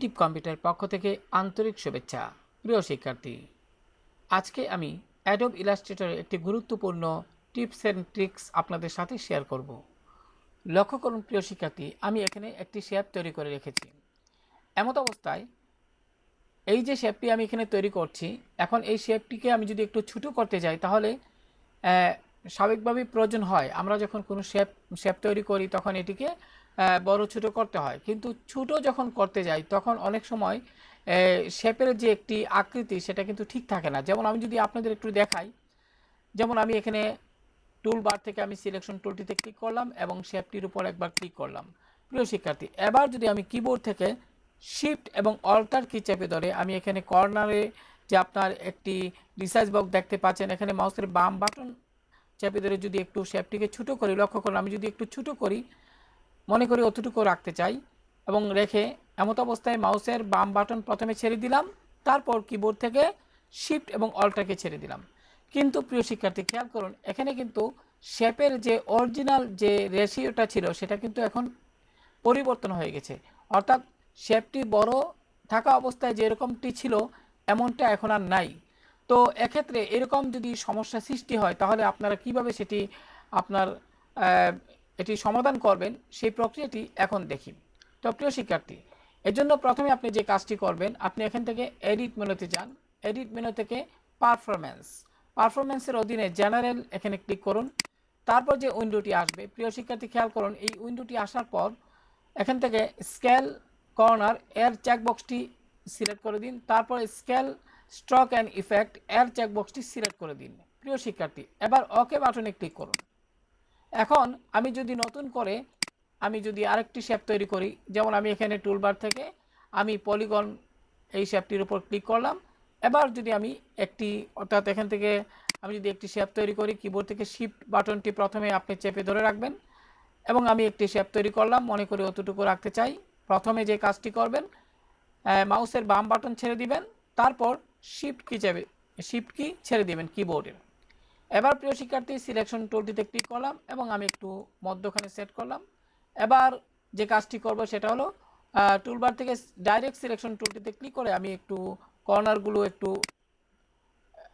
Intuitive computer পক্ষ থেকে আন্তরিক শুভেচ্ছা। প্রিয় শিক্ষার্থী, আজকে আমি অ্যাডোব ইলাস্ট্রেটরের একটি গুরুত্বপূর্ণ টিপস অ্যান্ড ট্রিক্স আপনাদের সাথে শেয়ার করব। লক্ষ্য করুন প্রিয় শিক্ষার্থী, আমি এখানে একটি শেপ তৈরি করে রেখেছি। এমত অবস্থায় এই যে শেপটি আমি এখানে তৈরি করছি, এখন এই শেপটিকে আমি যদি একটু ছোটো করতে যাই তাহলে স্বাভাবিকভাবেই প্রয়োজন হয়, আমরা যখন কোনো শেপ তৈরি করি তখন এটিকে বড় ছোটো করতে হয়, কিন্তু ছোটো যখন করতে যাই তখন অনেক সময় শেপের যে একটি আকৃতি সেটা কিন্তু ঠিক থাকে না। যেমন আমি যদি আপনাদের একটু দেখাই, যেমন আমি এখানে টুল বার থেকে আমি সিলেকশন টুলটিতে ক্লিক করলাম এবং শেপটির উপর একবার ক্লিক করলাম। প্রিয় শিক্ষার্থী, এবার যদি আমি কিবোর্ড থেকে শিফট এবং অল্টার কি চেপে ধরে আমি এখানে কর্নারে যে আপনার একটি রিসাইজ বক্স দেখতে পাচ্ছেন, এখানে মাউসের বাম বাটন চেপে ধরে যদি একটু শেপটিকে ছোটো করি, লক্ষ্য করুন আমি যদি একটু ছোটো করি, মনে করি অতটুকু রাখতে চাই এবং রেখে এমত অবস্থায় মাউসের বাম বাটন প্রথমে ছেড়ে দিলাম, তারপর কিবোর্ড থেকে শিফট এবং অল্টারকে ছেড়ে দিলাম। কিন্তু প্রিয় শিক্ষার্থী খেয়াল করুন, এখানে কিন্তু শেপের যে অরিজিনাল যে রেশিওটা ছিল সেটা কিন্তু এখন পরিবর্তন হয়ে গেছে, অর্থাৎ শেপটি বড় থাকা অবস্থায় যেরকমটি ছিল এমনটা এখন আর নাই। তো এক্ষেত্রে এরকম যদি সমস্যা সৃষ্টি হয় তাহলে আপনারা কিভাবে সেটি আপনার এটি সমাধান করবেন সেই প্রক্রিয়াটি এখন দেখি। তো প্রিয় শিক্ষার্থী, এর জন্য প্রথমে আপনি যে কাজটি করবেন, আপনি এখান থেকে এডিট মেনুতে যান। এডিট মেনু থেকে পারফরমেন্সের অধীনে জেনারেল এখানে ক্লিক করুন। তারপর যে উইন্ডোটি আসবে, প্রিয় শিক্ষার্থী খেয়াল করুন, এই উইন্ডোটি আসার পর এখান থেকে স্কেল কর্নার এর চেকবক্সটি সিলেক্ট করে দিন। তারপর স্কেল স্ট্রোক অ্যান্ড ইফেক্ট এর চেকবক্সটি সিলেক্ট করে দিন। প্রিয় শিক্ষার্থী, এবার ওকে বাটনে ক্লিক করুন। এখন আমি যদি নতুন করে আমি যদি আরেকটি শেপ তৈরি করি, যেমন আমি এখানে টুলবার থেকে আমি পলিগন এই শেপটির উপর ক্লিক করলাম। এবার যদি আমি একটি অর্থাৎ এখান থেকে আমি যদি একটি শেপ তৈরি করি, কিবোর্ড থেকে শিফট বাটনটি প্রথমে আপনি চেপে ধরে রাখবেন এবং আমি একটি শেপ তৈরি করলাম, মনে করি অতটুকু রাখতে চাই। প্রথমে যে কাজটি করবেন, মাউসের বাম বাটন ছেড়ে দিবেন, তারপর শিফট কি ছেড়ে দিবেন কিবোর্ডের। এবার প্রিয় শিক্ষার্থী সিলেকশন টুলটিতে ক্লিক করলাম এবং আমি একটু মধ্যখানে সেট করলাম। এবার যে কাজটি করব সেটা হলো টুলবার থেকে ডাইরেক্ট সিলেকশন টুলটিতে ক্লিক করে আমি একটু কর্নারগুলো একটু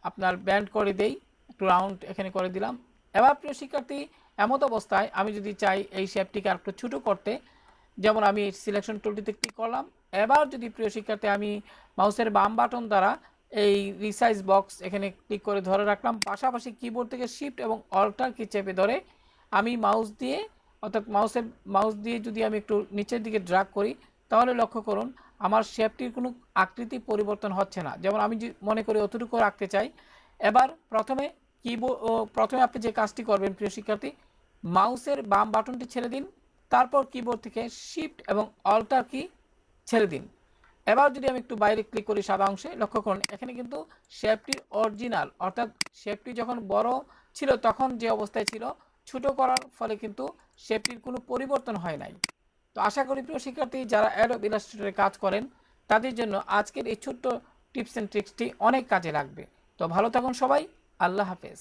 আপনার ব্যান্ড করে দেই, একটু রাউন্ড এখানে করে দিলাম। এবার প্রিয় শিক্ষার্থী, এমত অবস্থায় আমি যদি চাই এই শেপটিকে আরেকটু ছোটো করতে, যেমন আমি সিলেকশন টুলটিতে ক্লিক করলাম। এবার যদি প্রিয় শিক্ষার্থী আমি মাউসের বাম বাটন দ্বারা এই রিসাইজ বক্স এখানে ক্লিক করে ধরে রাখলাম, পাশাপাশি কিবোর্ড থেকে শিফট এবং অল্টার কি চেপে ধরে আমি মাউস দিয়ে যদি আমি একটু নিচের দিকে ড্র্যাগ করি, তাহলে লক্ষ্য করুন আমার শেপটির কোনো আকৃতি পরিবর্তন হচ্ছে না। যেমন আমি মনে করি অতটুকু রাখতে চাই। এবার প্রথমে আপনি যে কাজটি করবেন প্রিয় শিক্ষার্থী, মাউসের বাম বাটনটি ছেড়ে দিন, তারপর কিবোর্ড থেকে শিফট এবং অল্টার কি ছেড়ে দিন। এবার যদি আমি একটু বাইরে ক্লিক করি সাদা অংশে, লক্ষ্য করুন এখানে কিন্তু শেপটির অরিজিনাল অর্থাৎ শেপটি যখন বড় ছিল তখন যে অবস্থায় ছিল, ছোটো করার ফলে কিন্তু শেপটির কোনো পরিবর্তন হয় নাই। তো আশা করি প্রিয় শিক্ষার্থী, যারা অ্যাডোব ইলাস্ট্রেটরে কাজ করেন তাদের জন্য আজকের এই ছোট্ট টিপস অ্যান্ড ট্রিক্সটি অনেক কাজে লাগবে। তো ভালো থাকুন সবাই, আল্লাহ হাফেজ।